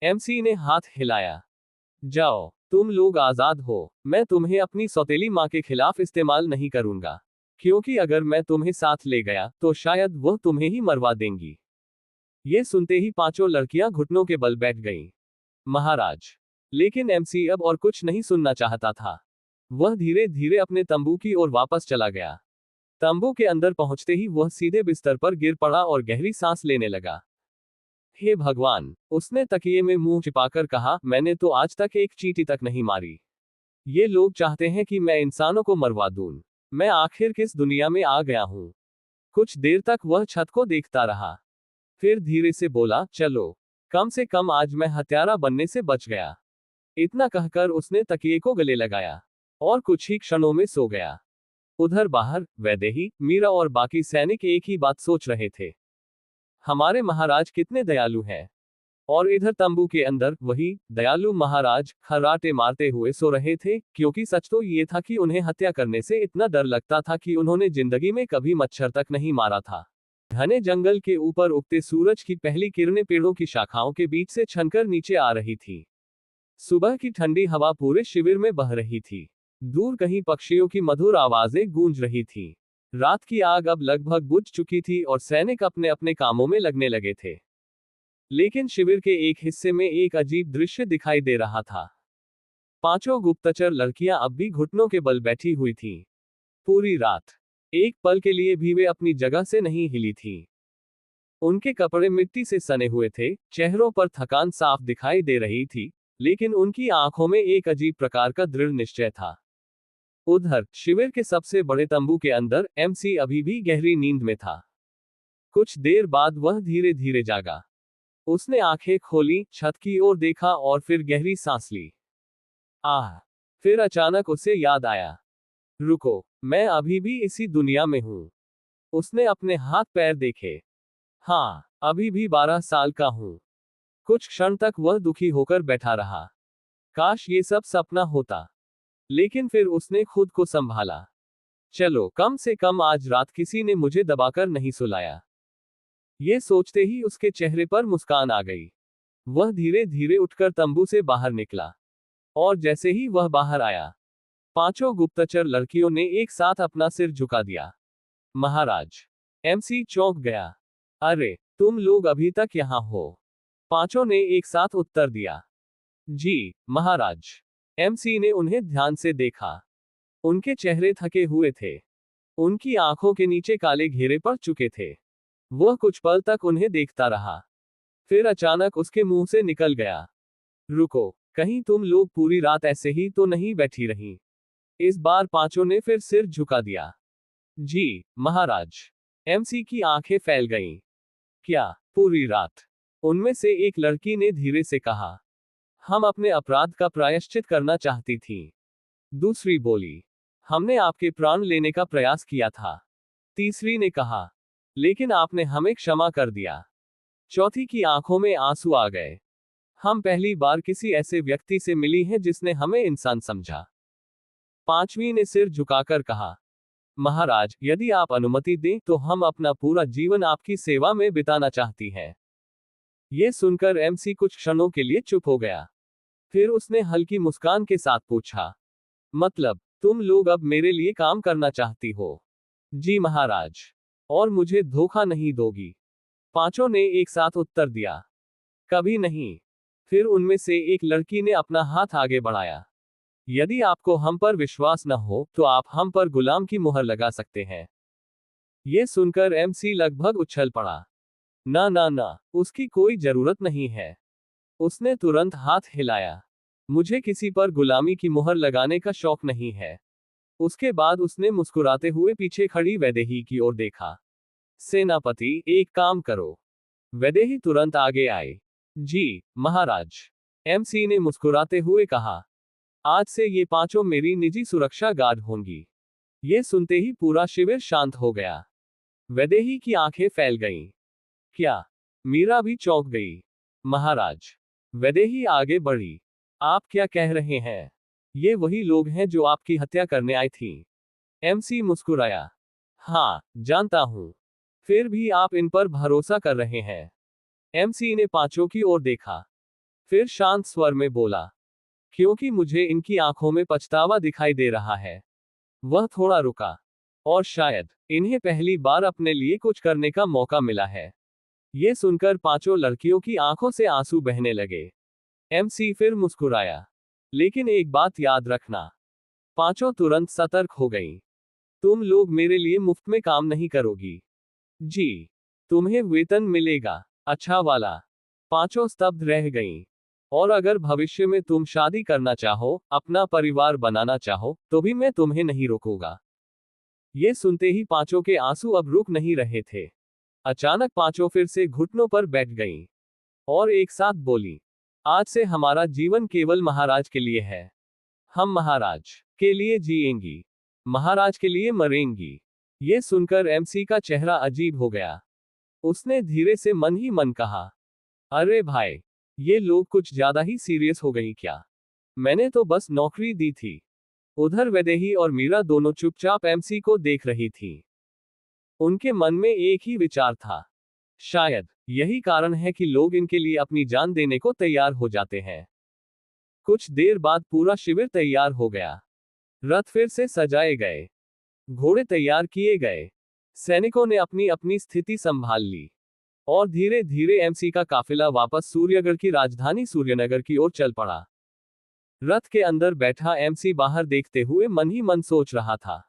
एमसी ने हाथ हिलाया। जाओ, तुम लोग आजाद हो। मैं तुम्हें अपनी सौतेली माँ के खिलाफ इस्तेमाल नहीं करूंगा, क्योंकि अगर मैं तुम्हें साथ ले गया, तो शायद वह तुम्हें ही मरवा देंगी। ये सुनते ही 5 लड़कियां घुटनों के बल बैठ गईं। महाराज। लेकिन एमसी अब और कुछ नहीं सुनना चाहता था। वह धीरे धीरे अपने तंबू की ओर वापस चला गया। तंबू के अंदर पहुंचते ही वह सीधे बिस्तर पर गिर पड़ा और गहरी सांस लेने लगा। हे भगवान, उसने तकिए में मुंह छिपाकर कहा, मैंने तो आज तक एक चींटी तक नहीं मारी। ये लोग चाहते हैं कि मैं इंसानों को मरवा दूं। मैं आखिर किस दुनिया में आ गया हूं? कुछ देर तक वह छत को देखता रहा। फिर धीरे से बोला, चलो, कम से कम आज मैं हत्यारा बनने से बच गया। इतना कहकर उसने तकिए को गले लगाया और कुछ ही क्षणों में सो गया। उधर बाहर वैदेही, मीरा और बाकी सैनिक एक ही बात सोच रहे थे, हमारे महाराज कितने दयालु हैं। और इधर तंबू के अंदर वही दयालु महाराज खर्राटे मारते हुए सो रहे थे, क्योंकि सच तो ये था कि उन्हें हत्या करने से इतना डर लगता था कि उन्होंने जिंदगी में कभी मच्छर तक नहीं मारा था। घने जंगल के ऊपर उगते सूरज की पहली किरणें पेड़ों की शाखाओं के बीच से छनकर नीचे आ रही थी। सुबह की ठंडी हवा पूरे शिविर में बह रही थी। दूर कहीं पक्षियों की मधुर आवाजें गूंज रही थी। रात की आग अब लगभग बुझ चुकी थी और सैनिक अपने अपने कामों में लगने लगे थे। लेकिन शिविर के एक हिस्से में एक अजीब दृश्य दिखाई दे रहा था। पांचों गुप्तचर लड़कियां अब भी घुटनों के बल बैठी हुई थीं। पूरी रात एक पल के लिए भी वे अपनी जगह से नहीं हिली थीं। उनके कपड़े मिट्टी से सने हुए थे, चेहरों पर थकान साफ दिखाई दे रही थी, लेकिन उनकी आंखों में एक अजीब प्रकार का दृढ़ निश्चय था। उधर शिविर के सबसे बड़े तंबू के अंदर एमसी अभी भी गहरी नींद में था। कुछ देर बाद वह धीरे धीरे जागा। उसने आंखें खोली, छत की ओर देखा और फिर गहरी सांस ली। आह! फिर अचानक उसे याद आया। रुको, मैं अभी भी इसी दुनिया में हूं। उसने अपने हाथ पैर देखे। हाँ, अभी भी 12 साल का हूं। कुछ क्षण तक वह दुखी होकर बैठा रहा। काश ये सब सपना होता। लेकिन फिर उसने खुद को संभाला। चलो, कम से कम आज रात किसी ने मुझे दबाकर नहीं सुलाया। ये सोचते ही उसके चेहरे पर मुस्कान आ गई। वह धीरे धीरे उठकर तंबू से बाहर निकला। और जैसे ही वह बाहर आया, पांचों गुप्तचर लड़कियों ने एक साथ अपना सिर झुका दिया। महाराज! एमसी चौंक गया। अरे, तुम लोग अभी तक यहां हो? पांचों ने एक साथ उत्तर दिया। जी, महाराज। एमसी ने उन्हें ध्यान से देखा। उनके चेहरे थके हुए थे। उनकी आंखों के नीचे काले घेरे पड़ चुके थे। वह कुछ पल तक उन्हें देखता रहा। फिर अचानक उसके मुंह से निकल गया, रुको, कहीं तुम लोग पूरी रात ऐसे ही तो नहीं बैठी रही? इस बार पांचों ने फिर सिर झुका दिया। जी, महाराज। एमसी की आंखें फैल गईं। क्या, पूरी रात? उनमें से एक लड़की ने धीरे से कहा। हम अपने अपराध का प्रायश्चित करना चाहती थी। दूसरी बोली, हमने आपके प्राण लेने का प्रयास किया था। तीसरी ने कहा, लेकिन आपने हमें क्षमा कर दिया। चौथी की आंखों में आंसू आ गए। हम पहली बार किसी ऐसे व्यक्ति से मिली हैं जिसने हमें इंसान समझा। पांचवी ने सिर झुकाकर कहा, महाराज, यदि आप अनुमति दें तो हम अपना पूरा जीवन आपकी सेवा में बिताना चाहती हैं। यह सुनकर एमसी कुछ क्षणों के लिए चुप हो गया। फिर उसने हल्की मुस्कान के साथ पूछा, मतलब, तुम लोग अब मेरे लिए काम करना चाहती हो? जी महाराज। और मुझे धोखा नहीं दोगी? पांचों ने एक साथ उत्तर दिया, कभी नहीं। फिर उनमें से एक लड़की ने अपना हाथ आगे बढ़ाया। यदि आपको हम पर विश्वास न हो तो आप हम पर गुलाम की मुहर लगा सकते हैं। यह सुनकर एमसी लगभग उछल पड़ा। ना ना ना, उसकी कोई जरूरत नहीं है। उसने तुरंत हाथ हिलाया। मुझे किसी पर गुलामी की मुहर लगाने का शौक नहीं है। उसके बाद उसने मुस्कुराते हुए पीछे खड़ी वैदेही की ओर देखा। सेनापति, एक काम करो। वैदेही तुरंत आगे आए। जी, महाराज। एमसी ने मुस्कुराते हुए कहा, आज से ये पांचों मेरी निजी सुरक्षा गार्ड होंगी। ये सुनते ही पूरा शिविर शांत हो गया। वैदेही की आंखें फैल गईं। क्या? मीरा भी चौंक गई। महाराज। वैदेही आगे बढ़ी। आप क्या कह रहे हैं? ये वही लोग हैं जो आपकी हत्या करने आई थी। एमसी मुस्कुराया। हाँ, जानता हूं। फिर भी आप इन पर भरोसा कर रहे हैं। एमसी ने पांचों की ओर देखा। फिर शांत स्वर में बोला, क्योंकि मुझे इनकी आंखों में पछतावा दिखाई दे रहा है। वह थोड़ा रुका। और शायद इन्हें पहली बार अपने लिए कुछ करने का मौका मिला है। यह सुनकर पांचों लड़कियों की आंखों से आंसू बहने लगे। एमसी फिर मुस्कुराया। लेकिन एक बात याद रखना। पांचों तुरंत सतर्क हो गईं। तुम लोग मेरे लिए मुफ्त में काम नहीं करोगी। जी, तुम्हें वेतन मिलेगा, अच्छा वाला। पांचों स्तब्ध रह गईं। और अगर भविष्य में तुम शादी करना चाहो, अपना परिवार बनाना चाहो, तो भी मैं तुम्हें नहीं रोकूंगा। ये सुनते ही पांचों के आंसू अब रुक नहीं रहे थे। अचानक पांचों फिर से घुटनों पर बैठ गईं। और एक साथ बोली, आज से हमारा जीवन केवल महाराज के लिए है। हम महाराज के लिए जिएंगी, महाराज के लिए मरेंगी। ये सुनकर एमसी का चेहरा अजीब हो गया। उसने धीरे से मन ही मन कहा, अरे भाई, ये लोग कुछ ज्यादा ही सीरियस हो गई क्या? मैंने तो बस नौकरी दी थी। उधर वैदेही और मीरा दोनों चुपचाप एमसी को देख रही थी। उनके मन में एक ही विचार था, शायद यही कारण है कि लोग इनके लिए अपनी जान देने को तैयार हो जाते हैं। कुछ देर बाद पूरा शिविर तैयार हो गया। रथ फिर से सजाए गए। घोड़े तैयार किए गए। सैनिकों ने अपनी अपनी स्थिति संभाल ली। और धीरे धीरे एमसी का काफिला वापस सूर्यगढ़ की राजधानी सूर्यनगर की ओर चल पड़ा। रथ के अंदर बैठा एमसी बाहर देखते हुए मन ही मन सोच रहा था,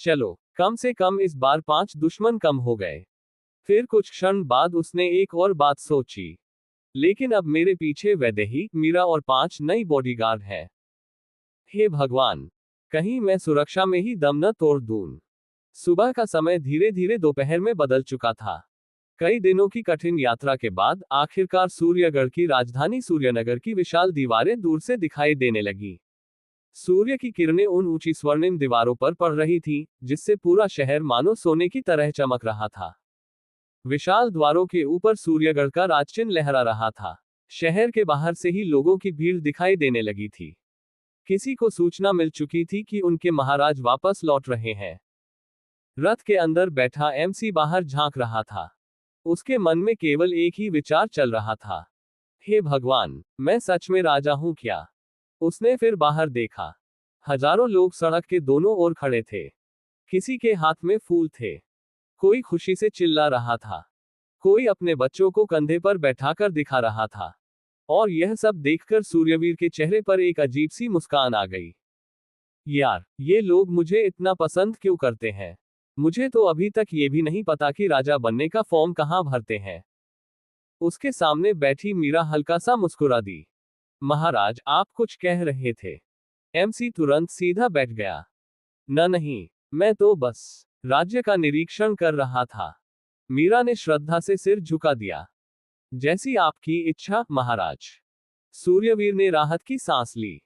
चलो कम से कम इस बार 5 दुश्मन कम हो गए। फिर कुछ क्षण बाद उसने एक और बात सोची, लेकिन अब मेरे पीछे वैदेही, मीरा और 5 नई बॉडीगार्ड है। हे भगवान, कहीं मैं सुरक्षा में ही दम न तोड़ दूं। सुबह का समय धीरे धीरे दोपहर में बदल चुका था। कई दिनों की कठिन यात्रा के बाद आखिरकार सूर्यगढ़ की राजधानी सूर्यनगर की विशाल दीवारें दूर से दिखाई देने लगी। सूर्य की किरणें उन ऊंची स्वर्णिम दीवारों पर पड़ रही थी, जिससे पूरा शहर मानो सोने की तरह चमक रहा था। विशाल द्वारों के ऊपर सूर्यगढ़ का राजचिन्ह लहरा रहा था। शहर के बाहर से ही लोगों की भीड़ दिखाई देने लगी थी। किसी को सूचना मिल चुकी थी कि उनके महाराज वापस लौट रहे हैं। रथ के अंदर बैठा एमसी बाहर झांक रहा था। उसके मन में केवल एक ही विचार चल रहा था, हे भगवान, मैं सच में राजा हूं क्या? उसने फिर बाहर देखा। हजारों लोग सड़क के दोनों ओर खड़े थे। किसी के हाथ में फूल थे। कोई खुशी से चिल्ला रहा था। कोई अपने बच्चों को कंधे पर बैठाकर दिखा रहा था। और यह सब देखकर सूर्यवीर के चेहरे पर एक अजीब सी मुस्कान आ गई। यार, ये लोग मुझे इतना पसंद क्यों करते हैं? मुझे तो अभी तक ये भी नहीं पता कि राजा बनने का फॉर्म कहाँ भरते हैं। उसके सामने बैठी मीरा हल्का सा मुस्कुरा दी। महाराज, आप कुछ कह रहे थे? एमसी तुरंत सीधा बैठ गया। नहीं, मैं तो बस राज्य का निरीक्षण कर रहा था। मीरा ने श्रद्धा से सिर झुका दिया। जैसी आपकी इच्छा, महाराज। सूर्यवीर ने राहत की सांस ली।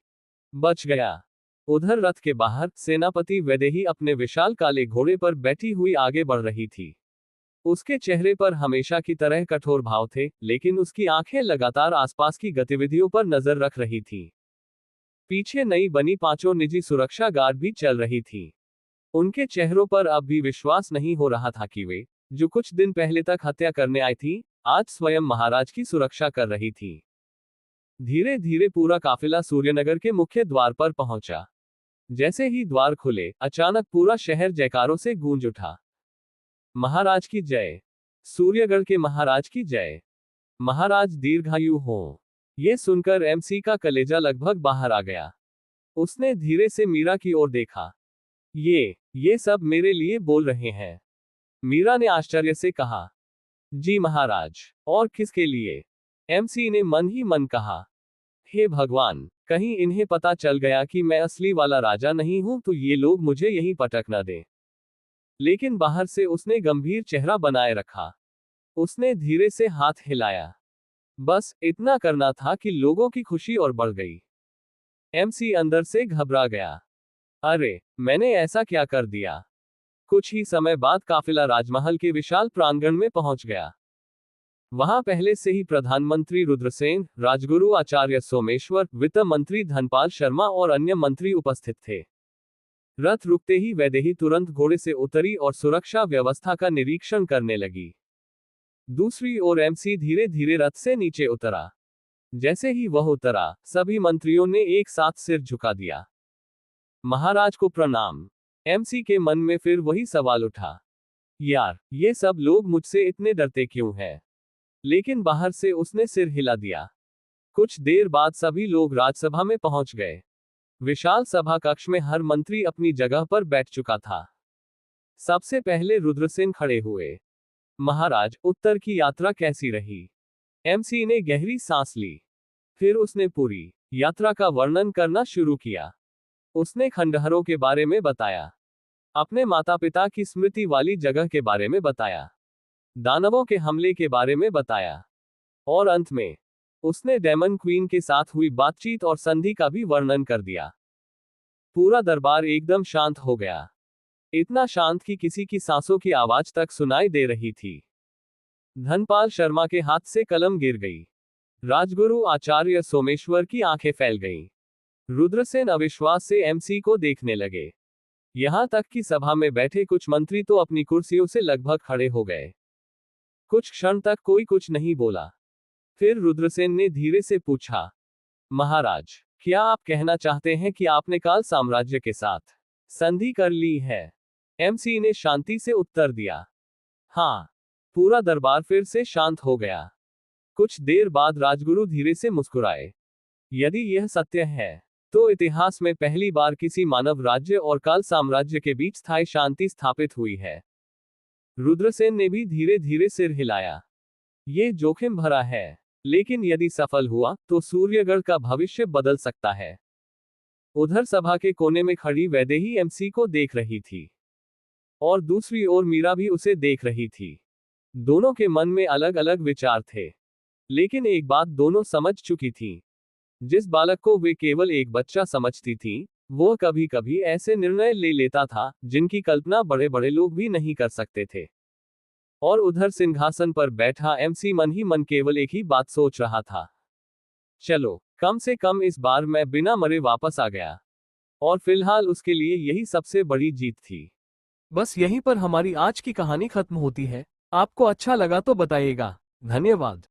बच गया। उधर रथ के बाहर सेनापति वैदेही अपने विशाल काले घोड़े पर बैठी हुई आगे बढ़ रही थी। उसके चेहरे पर हमेशा की तरह कठोर भाव थे, लेकिन उसकी आंखें लगातार आसपास की गतिविधियों पर नजर रख रही थी। पीछे नई बनी 5 निजी सुरक्षा गार्ड भी चल रही थी। उनके चेहरों पर अब भी विश्वास नहीं हो रहा था कि वे, जो कुछ दिन पहले तक हत्या करने आई थी, आज स्वयं महाराज की सुरक्षा कर रही थी। धीरे धीरे पूरा काफिला सूर्यनगर के मुख्य द्वार पर पहुंचा। जैसे ही द्वार खुले, अचानक पूरा शहर जयकारों से गूंज उठा। महाराज की जय। सूर्यगढ़ के महाराज की जय। महाराज दीर्घायु हो। ये सुनकर एमसी का कलेजा लगभग बाहर आ गया। उसने धीरे से मीरा की ओर देखा। ये सब मेरे लिए बोल रहे हैं। मीरा ने आश्चर्य से कहा, जी महाराज, और किसके लिए? एमसी ने मन ही मन कहा, हे भगवान, कहीं इन्हें पता चल गया कि मैं असली वाला राजा नहीं हूं तो ये लोग मुझे यहीं पटक न दें। लेकिन बाहर से उसने गंभीर चेहरा बनाए रखा। उसने धीरे से हाथ हिलाया। बस इतना करना था कि लोगों की खुशी और बढ़ गई। एमसी अंदर से घबरा गया। अरे, मैंने ऐसा क्या कर दिया? कुछ ही समय बाद काफिला राजमहल के विशाल प्रांगण में पहुंच गया। वहां पहले से ही प्रधानमंत्री रुद्रसेन, राजगुरु आचार्य सोमेश्वर, वित्त मंत्री धनपाल शर्मा और अन्य मंत्री उपस्थित थे। रथ रुकते ही वैदेही तुरंत घोड़े से उतरी और सुरक्षा व्यवस्था का निरीक्षण करने लगी। दूसरी ओर एमसी धीरे धीरे रथ से नीचे उतरा। जैसे ही वह उतरा, सभी मंत्रियों ने एक साथ सिर झुका दिया। महाराज को प्रणाम। एमसी के मन में फिर वही सवाल उठा, यार, ये सब लोग मुझसे इतने डरते क्यों हैं? लेकिन बाहर से उसने सिर हिला दिया। कुछ देर बाद सभी लोग राजसभा में पहुंच गए। विशाल सभा कक्ष में हर मंत्री अपनी जगह पर बैठ चुका था। सबसे पहले रुद्रसेन खड़े हुए। महाराज, उत्तर की यात्रा कैसी रही? एमसी ने गहरी सांस ली। फिर उसने पूरी यात्रा का वर्णन करना शुरू किया। उसने खंडहरों के बारे में बताया, अपने माता पिता की स्मृति वाली जगह के बारे में बताया, दानवों के हमले के बारे में बताया, और अंत में उसने डेमन क्वीन के साथ हुई बातचीत और संधि का भी वर्णन कर दिया। पूरा दरबार एकदम शांत हो गया। इतना शांत कि किसी की सांसों की आवाज तक सुनाई दे रही थी। धनपाल शर्मा के हाथ से कलम गिर गई। राजगुरु आचार्य सोमेश्वर की आंखें फैल गईं। रुद्रसेन अविश्वास से एमसी को देखने लगे। यहां तक कि सभा में बैठे कुछ मंत्री तो अपनी कुर्सियों से लगभग खड़े हो गए। कुछ क्षण तक कोई कुछ नहीं बोला। फिर रुद्रसेन ने धीरे से पूछा, महाराज, क्या आप कहना चाहते हैं कि आपने काल साम्राज्य के साथ संधि कर ली है? एमसी ने शांति से उत्तर दिया, हाँ। पूरा दरबार फिर से शांत हो गया। कुछ देर बाद राजगुरु धीरे से मुस्कुराए। यदि यह सत्य है तो इतिहास में पहली बार किसी मानव राज्य और काल साम्राज्य के बीच स्थायी शांति स्थापित हुई है। रुद्रसेन ने भी धीरे धीरे सिर हिलाया। यह जोखिम भरा है, लेकिन यदि सफल हुआ तो सूर्यगढ़ का भविष्य बदल सकता है। उधर सभा के कोने में खड़ी वैदेही एमसी को देख रही थी और दूसरी ओर मीरा भी उसे देख रही थी। दोनों के मन में अलग अलग विचार थे, लेकिन एक बात दोनों समझ चुकी थी। जिस बालक को वे केवल एक बच्चा समझती थी, वो कभी कभी ऐसे निर्णय ले लेता था जिनकी कल्पना बड़े बड़े लोग भी नहीं कर सकते थे। और उधर सिंहासन पर बैठा एमसी मन ही मन केवल एक ही बात सोच रहा था, चलो कम से कम इस बार मैं बिना मरे वापस आ गया। और फिलहाल उसके लिए यही सबसे बड़ी जीत थी। बस यहीं पर हमारी आज की कहानी खत्म होती है। आपको अच्छा लगा तो बताइएगा। धन्यवाद।